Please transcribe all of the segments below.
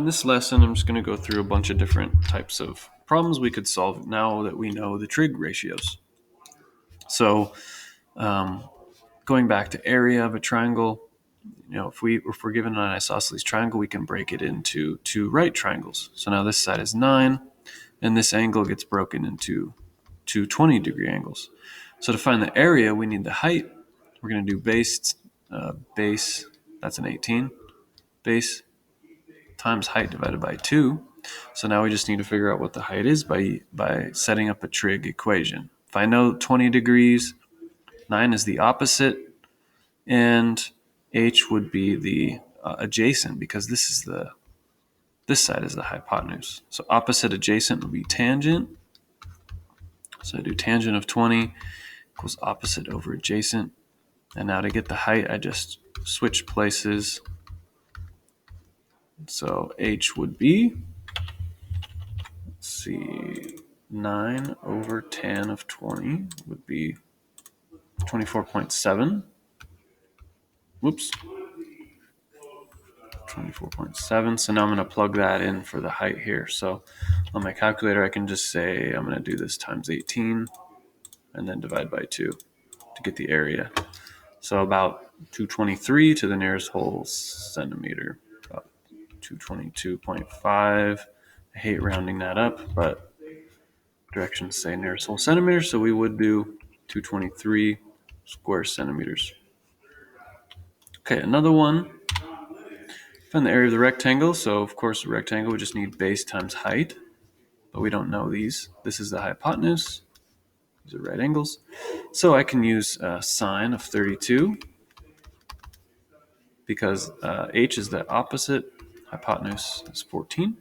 In this lesson, I'm just going to go through a bunch of different types of problems we could solve now that we know the trig ratios. So, going back to area of a triangle, if we're given an isosceles triangle, we can break it into two right triangles. So now this side is 9, and this angle gets broken into two 20-degree angles. So to find the area, we need the height. We're going to do base, that's an 18, base times height divided by 2. So now we just need to figure out what the height is by setting up a trig equation. If I know 20 degrees, 9 is the opposite, and h would be the adjacent, because this side is the hypotenuse. So opposite adjacent would be tangent. So I do tangent of 20 equals opposite over adjacent. And now to get the height, I just switch places. So h would be, let's see, 9 over tan of 20 would be 24.7. Whoops. 24.7. So now I'm going to plug that in for the height here. So on my calculator, I can just say I'm going to do this times 18 and then divide by 2 to get the area. So about 223 to the nearest whole centimeter, about 222.5. I hate rounding that up, but directions say nearest whole centimeter, so we would do 223 square centimeters. Okay, another one. Find the area of the rectangle. So of course, the rectangle, we just need base times height, but we don't know these. This is the hypotenuse. These are right angles. So I can use sine of 32 because h is the opposite. Hypotenuse is 14.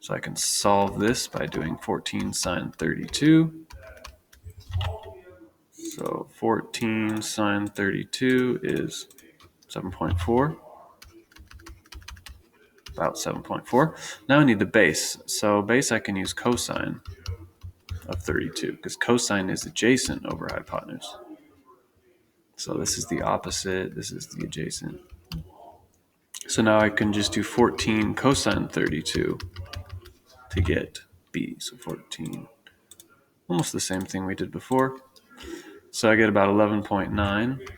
So I can solve this by doing 14 sine 32. So 14 sine 32 is 7.4. About 7.4. Now I need the base. So base, I can use cosine of 32 because cosine is adjacent over hypotenuse. So this is the opposite. This is the adjacent. So now I can just do 14 cosine 32 to get b. So 14. Almost the same thing we did before. So I get about 11.9.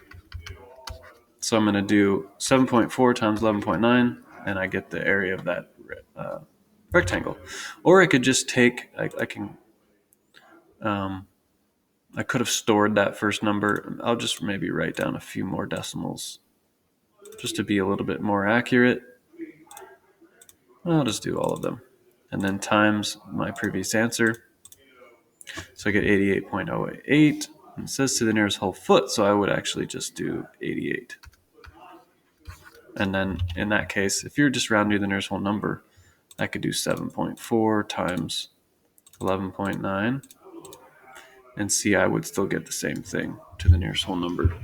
So I'm going to do 7.4 times 11.9, and I get the area of that rectangle. Or I could just take, I could have stored that first number. I'll just maybe write down a few more decimals just to be a little bit more accurate. I'll just do all of them. And then times my previous answer. So I get 88.08. And it says to the nearest whole foot, so I would actually just do 88. And then in that case, if you're just rounding to the nearest whole number, I could do 7.4 times 11.9. And see, I would still get the same thing to the nearest whole number.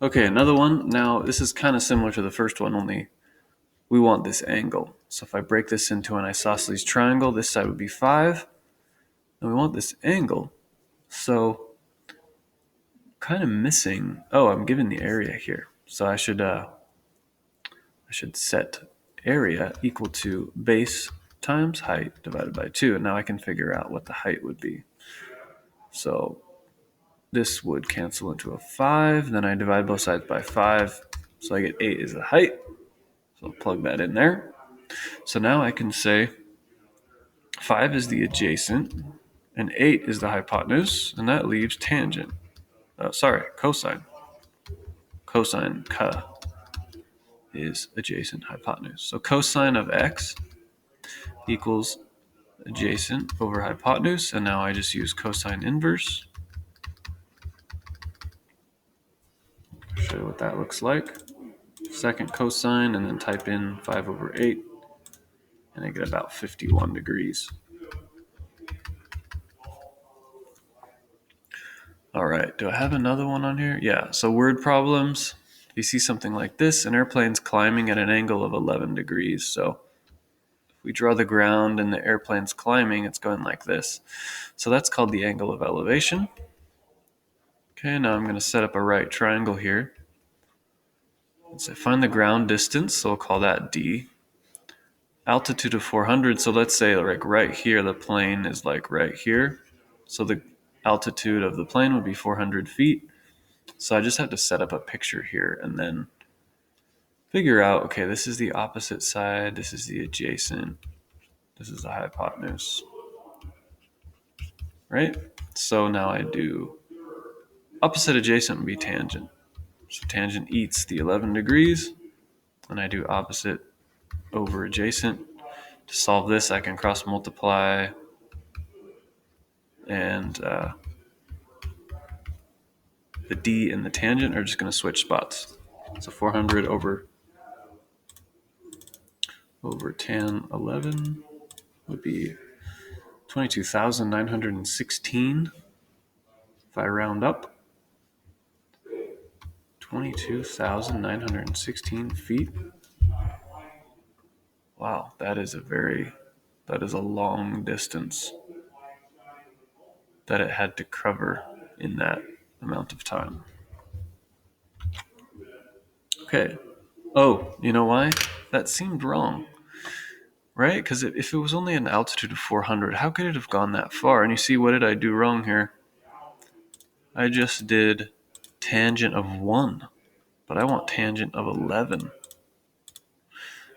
Okay, another one. Now, this is kind of similar to the first one, only we want this angle. So if I break this into an isosceles triangle, this side would be 5. And we want this angle. So kind of missing. Oh, I'm given the area here. So I should set area equal to base times height divided by 2. And now I can figure out what the height would be. So this would cancel into a 5. Then I divide both sides by 5. So I get 8 is the height. So I'll plug that in there. So now I can say 5 is the adjacent and 8 is the hypotenuse. And that leaves tangent. Cosine. Cosine ka is adjacent hypotenuse. So cosine of x equals adjacent over hypotenuse. And now I just use cosine inverse. Show you what that looks like. Second cosine, and then type in 5 over 8, and I get about 51 degrees. All right, do I have another one on here? Yeah, so word problems. If you see something like this, an airplane's climbing at an angle of 11 degrees. So if we draw the ground and the airplane's climbing, it's going like this. So that's called the angle of elevation. Okay, now I'm going to set up a right triangle here. Let's say find the ground distance, so we'll call that d. Altitude of 400, so let's say like right here, the plane is like right here. So the altitude of the plane would be 400 feet. So I just have to set up a picture here and then figure out, okay, this is the opposite side, this is the adjacent, this is the hypotenuse, right? So now I do opposite adjacent would be tangent. So tangent eats the 11 degrees, and I do opposite over adjacent. To solve this, I can cross multiply, and the d and the tangent are just going to switch spots. So 400 over tan 11 would be 22,916 if I round up. 22,916 feet. Wow, that is a long distance that it had to cover in that amount of time. Okay. Oh, you know why? That seemed wrong, right? Because if it was only an altitude of 400, how could it have gone that far? And you see, what did I do wrong here? I just did tangent of 1, but I want tangent of 11.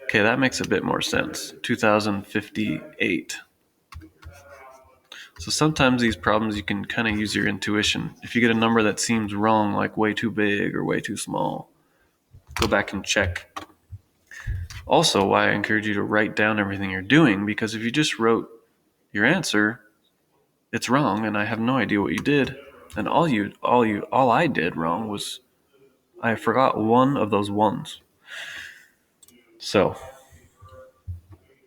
Okay, that makes a bit more sense. 2058. So sometimes these problems you can kind of use your intuition. If you get a number that seems wrong, like way too big or way too small, go back and check. Also, why I encourage you to write down everything you're doing, because if you just wrote your answer, it's wrong, and I have no idea what you did. And all I did wrong was I forgot one of those ones. So,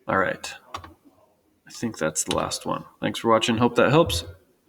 all right. I think that's the last one. Thanks for watching. Hope that helps.